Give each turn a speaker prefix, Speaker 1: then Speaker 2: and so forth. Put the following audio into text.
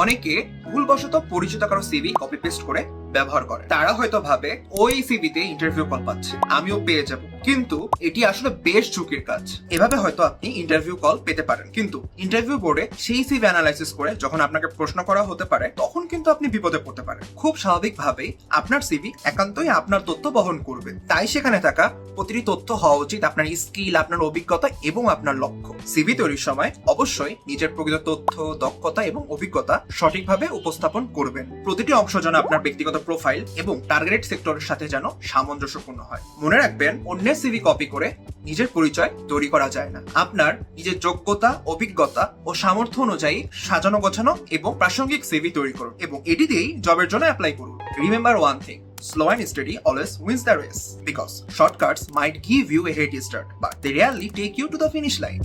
Speaker 1: অনেকে ভুলবশত পরিচিত কারো সিভি কপি পেস্ট করে ব্যবহার করে। তারা হয়তো ভাবে ওই সিভিতে ইন্টারভিউ কল পাচ্ছে, আমিও পেয়ে যাব, কিন্তু এটি আসলে বেশ ঝুঁকির কাজ। এভাবে হয়তো আপনি ইন্টারভিউ কল পেতে পারেন, কিন্তু ইন্টারভিউ বোর্ডে সেই সিভি অ্যানালাইসিস করে যখন আপনাকে প্রশ্ন করা হতে পারে, তখন কিন্তু আপনি বিপদে পড়তে পারেন। খুব স্বাভাবিকভাবেই আপনার সিভি একান্তই আপনার তথ্য বহন করবে, তাই সেখানে থাকা প্রতিটি তথ্য হওয়া উচিত আপনার স্কিল, আপনার অভিজ্ঞতা এবং আপনার লক্ষ্য। সিভি তৈরির সময় অবশ্যই নিজের প্রকৃত তথ্য, দক্ষতা এবং অভিজ্ঞতা সঠিকভাবে উপস্থাপন করবেন। প্রতিটি অংশ যেন আপনার ব্যক্তিগত প্রোফাইল এবং টার্গেটেড সেক্টরের সাথে যেন সামঞ্জস্যপূর্ণ হয়। মনে রাখবেন, অন্যের সিভি কপি করে নিজের পরিচয় তৈরি করা যায় না। আপনার নিজের যোগ্যতা, অভিজ্ঞতা ও সামর্থ্য অনুযায়ী সাজানো গোছানো এবং প্রাসঙ্গিক সিভি তৈরি করুন এবং এটি দিয়েই জবের জন্য অ্যাপ্লাই করুন। Remember one thing, slow and steady always wins the race, because shortcuts might give you a head start, but they rarely take you to the finish line.